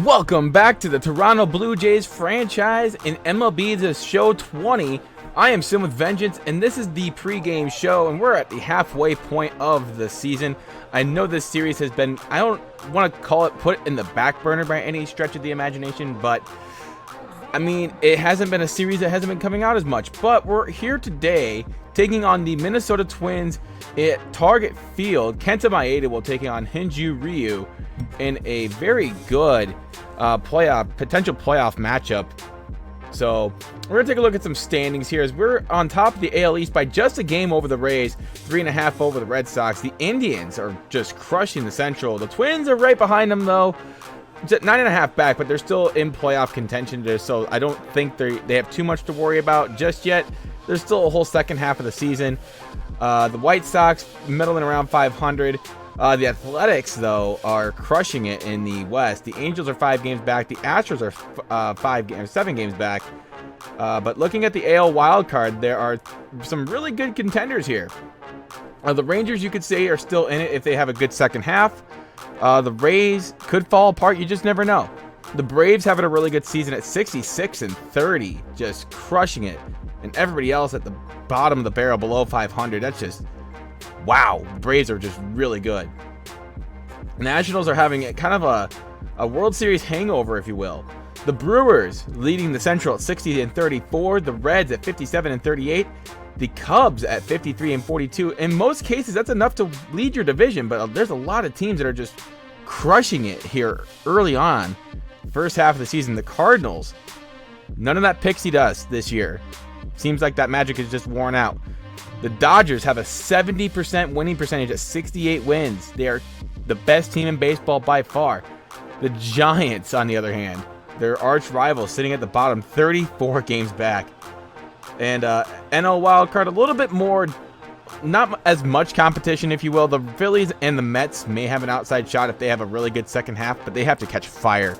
Welcome back to the Toronto Blue Jays franchise in MLB The Show 20. I am Sim with Vengeance, and this is the pregame show, and we're at the halfway point of the season. I know this series has been, I don't want to call it put in the back burner by any stretch of the imagination, but I mean, it hasn't been a series that hasn't been coming out as much. But we're here today taking on the Minnesota Twins at Target Field. Kenta Maeda will take on RYU in a very good potential playoff matchup. So we're going to take a look at some standings here as we're on top of the AL East by just a game over the Rays, 3.5 over the Red Sox. The Indians are just crushing the Central. The Twins are right behind them, though. 9.5 back, but they're still in playoff contention there, so I don't think they have too much to worry about just yet. There's still a whole second half of the season. The White Sox middling around 500. The Athletics, though, are crushing it in the West. The Angels are 5 games back. The Astros are 7 games back. But looking at the AL wildcard, there are some really good contenders here. The Rangers, you could say, are still in it if they have a good second half. The Rays could fall apart. You just never know. The Braves having a really good season at 66-30, just crushing it. And everybody else at the bottom of the barrel below 500. That's just, wow. Braves are just really good. Nationals are having kind of a World Series hangover, if you will. The Brewers leading the Central at 60-34. The Reds at 57-38. The Cubs at 53-42. In most cases, that's enough to lead your division, but there's a lot of teams that are just crushing it here early on. First half of the season, the Cardinals, none of that pixie dust this year. Seems like that magic is just worn out. The Dodgers have a 70% winning percentage at 68 wins. They are the best team in baseball by far. The Giants, on the other hand, their arch rival, sitting at the bottom, 34 games back. And NL wildcard, a little bit more, not as much competition, if you will. The Phillies and the Mets may have an outside shot if they have a really good second half, but they have to catch fire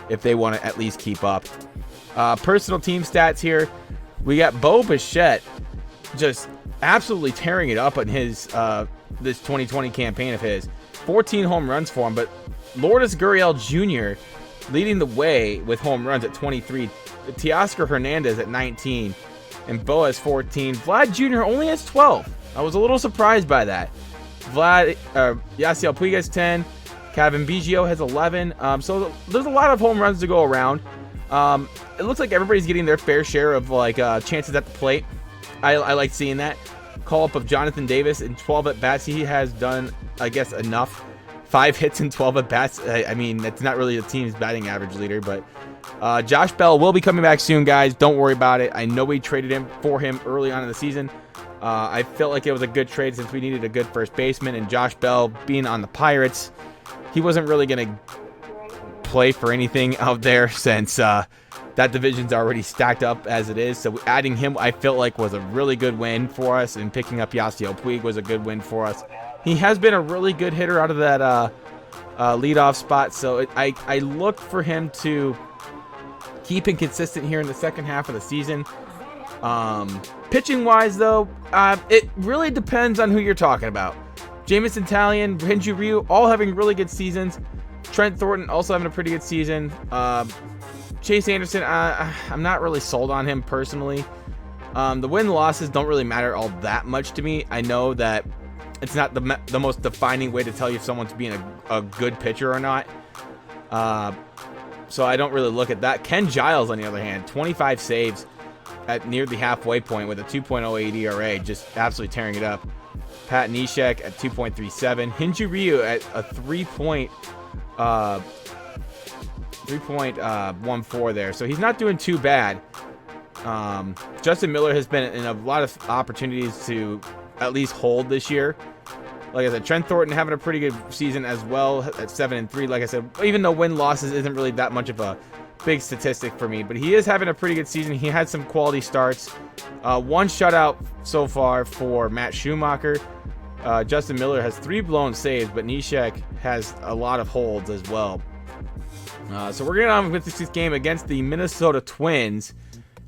if they want to at least keep up. Personal team stats here. We got Bo Bichette just absolutely tearing it up in his this 2020 campaign of his. 14 home runs for him, but Lourdes Gurriel Jr. leading the way with home runs at 23. Teoscar Hernandez at 19. And Bo has 14. Vlad Jr. only has 12. I was a little surprised by that. Yasiel Puig has 10. Kevin Biggio has 11. So there's a lot of home runs to go around. It looks like everybody's getting their fair share of chances at the plate. I like seeing that. Call up of Jonathan Davis in 12 at bats. He has done, I guess, enough. 5 hits in 12 at bats. I mean, that's not really the team's batting average leader, but Josh Bell will be coming back soon, guys. Don't worry about it. I know we traded him for him early on in the season. I felt like it was a good trade since we needed a good first baseman, and Josh Bell being on the Pirates, he wasn't really going to play for anything out there since that division's already stacked up as it is. So adding him, I felt like, was a really good win for us, and picking up Yasiel Puig was a good win for us. He has been a really good hitter out of that leadoff spot, so I look for him to keep him consistent here in the second half of the season. Pitching wise, though, it really depends on who you're talking about. Jamison Talion, RYU, all having really good seasons. Trent Thornton also having a pretty good season. Chase Anderson, I'm not really sold on him personally. The win losses don't really matter all that much to me. I know that it's not the most defining way to tell you if someone's being a good pitcher or not. So I don't really look at that. Ken Giles, on the other hand, 25 saves at near the halfway point with a 2.08 ERA, just absolutely tearing it up. Pat Neshek at 2.37. RYU at a 3.14 there. So he's not doing too bad. Justin Miller has been in a lot of opportunities to at least hold this year. Like I said, Trent Thornton having a pretty good season as well at 7-3. Like I said, even though win losses isn't really that much of a big statistic for me, but he is having a pretty good season. He had some quality starts. One shutout so far for Matt Schumacher. Justin Miller has 3 blown saves, but Neshek has a lot of holds as well. So we're getting on with this game against the Minnesota Twins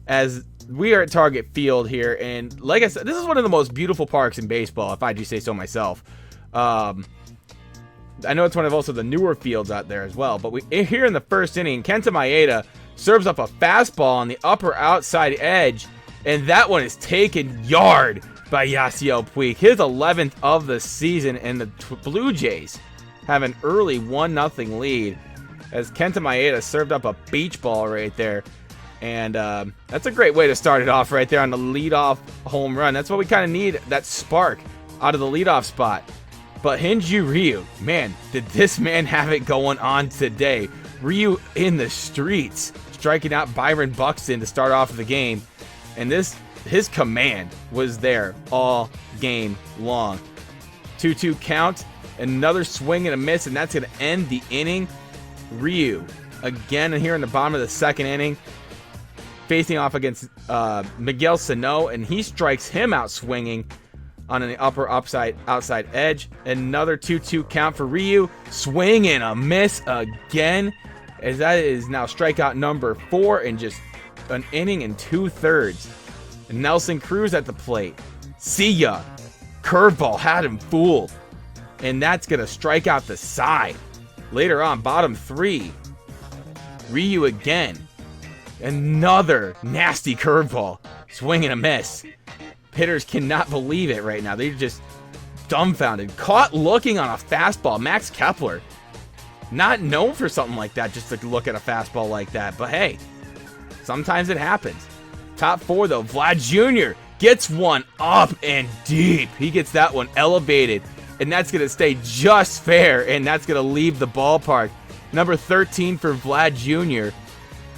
as we are at Target Field here, and like I said, this is one of the most beautiful parks in baseball, if I do say so myself. I know it's one of also the newer fields out there as well. But here in the first inning, Kenta Maeda serves up a fastball on the upper outside edge, and that one is taken yard by Yasiel Puig. His 11th of the season, and the Blue Jays have an early 1-0 lead as Kenta Maeda served up a beach ball right there. And that's a great way to start it off right there on the leadoff home run. That's what we kind of need, that spark out of the leadoff spot. But Hyun-Joo Ryu, man, did this man have it going on today. Ryu in the streets, striking out Byron Buxton to start off the game. And his command was there all game long. 2-2 count, another swing and a miss, and that's going to end the inning. Ryu, again here in the bottom of the second inning, facing off against Miguel Sano, and he strikes him out swinging on the upper outside edge. Another 2-2 count for Ryu. Swing and a miss again, as that is now strikeout number 4 in just an inning and 2/3. And Nelson Cruz at the plate. See ya. Curveball had him fooled. And that's going to strike out the side. Later on, bottom 3. Ryu again. Another nasty curveball. Swing and a miss. Hitters cannot believe it right now. They're just dumbfounded. Caught looking on a fastball. Max Kepler, not known for something like that, just to look at a fastball like that. But hey, sometimes it happens. Top 4 though. Vlad Jr. gets one up and deep. He gets that one elevated. And that's going to stay just fair. And that's going to leave the ballpark. Number 13 for Vlad Jr.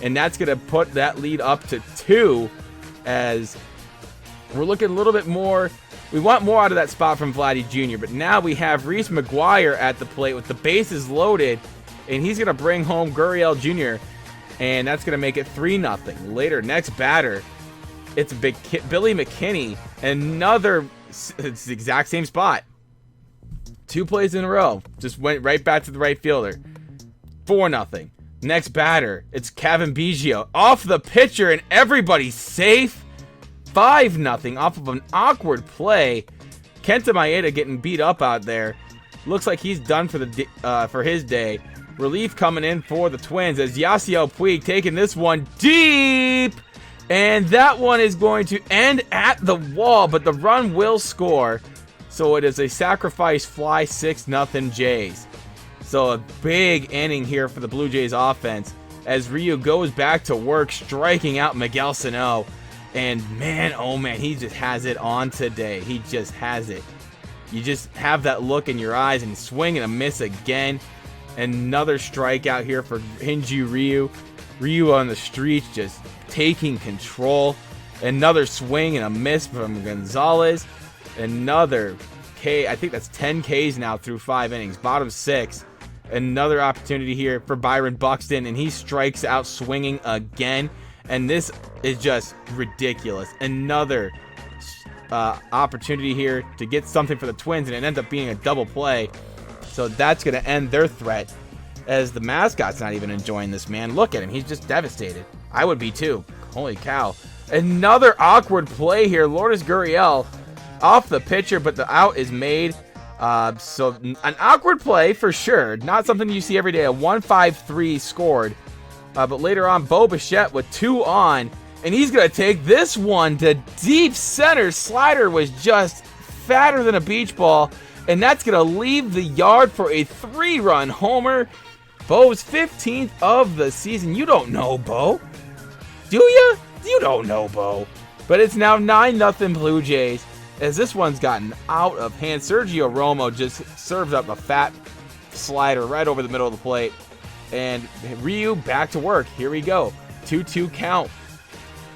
And that's going to put that lead up to 2, as we're looking a little bit more. We want more out of that spot from Vladdy Jr., but now we have Reese McGuire at the plate with the bases loaded, and he's going to bring home Gurriel Jr., and that's going to make it 3-0. Later, next batter, it's Billy McKinney. It's the exact same spot. 2 plays in a row. Just went right back to the right fielder. 4-0. Next batter, it's Kevin Biggio off the pitcher, and everybody's safe. 5-0 off of an awkward play. Kenta Maeda getting beat up out there. Looks like he's done for his day. Relief coming in for the Twins as Yasiel Puig taking this one deep. And that one is going to end at the wall, but the run will score. So it is a sacrifice fly, 6-0 Jays. So a big inning here for the Blue Jays offense as Ryu goes back to work, striking out Miguel Sano. And man, oh man, he just has it on today. He just has it. You just have that look in your eyes, and swing and a miss again. Another strikeout here for Hyun-Joo Ryu. Ryu on the streets just taking control. Another swing and a miss from Gonzalez. Another K. I think that's 10 Ks now through 5 innings. Bottom 6. Another opportunity here for Byron Buxton, and he strikes out swinging again. And this is just ridiculous. Another opportunity here to get something for the Twins, and it ends up being a double play. So that's going to end their threat, as the mascot's not even enjoying this, man. Look at him. He's just devastated. I would be too. Holy cow. Another awkward play here. Lourdes Gurriel off the pitcher, but the out is made. So an awkward play for sure. Not something you see every day. A 1-5-3 scored. But later on, Bo Bichette with 2 on, and he's going to take this one to deep center. Slider was just fatter than a beach ball, and that's going to leave the yard for a 3-run homer. Bo's 15th of the season. You don't know Bo, do you? You don't know Bo. But it's now 9-0 Blue Jays, as this one's gotten out of hand. Sergio Romo just serves up a fat slider right over the middle of the plate. And Ryu back to work. Here we go. 2-2 count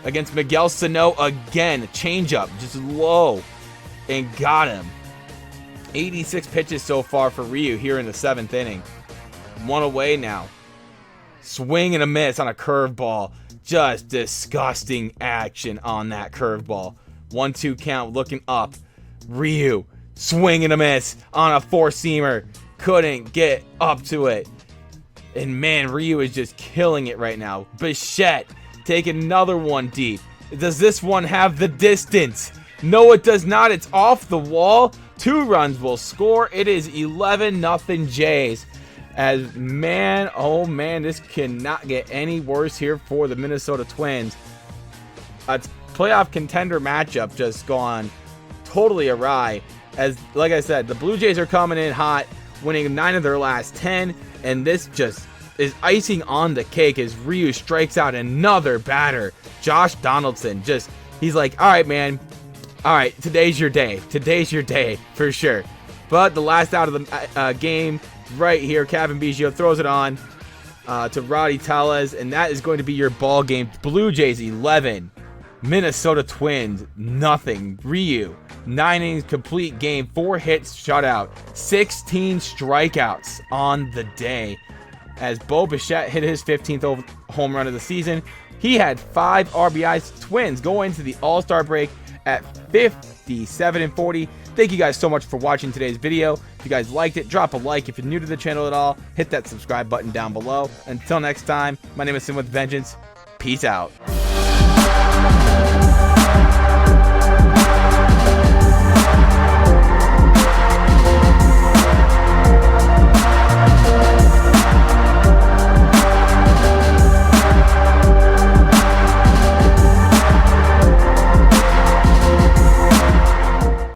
against Miguel Sano again. Changeup, just low, and got him. 86 pitches so far for Ryu here in the 7th inning. 1 away now. Swing and a miss on a curveball. Just disgusting action on that curveball. 1-2 count, looking up. Ryu, swing and a miss on a 4-seamer. Couldn't get up to it. And man, Ryu is just killing it right now. Bichette, take another one deep. Does this one have the distance? No, it does not. It's off the wall, 2 runs will score. It is 11-0 Jays. As man, oh man, this cannot get any worse here for the Minnesota Twins. A playoff contender matchup just gone totally awry. As, like I said, the Blue Jays are coming in hot, winning 9 of their last 10, and this just is icing on the cake as RYU strikes out another batter. Josh Donaldson, he's like, all right, man, all right, today's your day. Today's your day for sure. But the last out of the game right here, Kevin Biggio throws it on to Rowdy Tellez, and that is going to be your ball game. Blue Jays 11, Minnesota Twins nothing. RYU 9 innings complete game, 4 hits, shutout, 16 strikeouts on the day. As Bo Bichette hit his 15th home run of the season, he had 5 RBIs. Twins go into the All-Star break at 57-40. Thank you guys so much for watching today's video. If you guys liked it, drop a like. If you're new to the channel at all, hit that subscribe button down below. Until next time, my name is Sim with Vengeance. Peace out.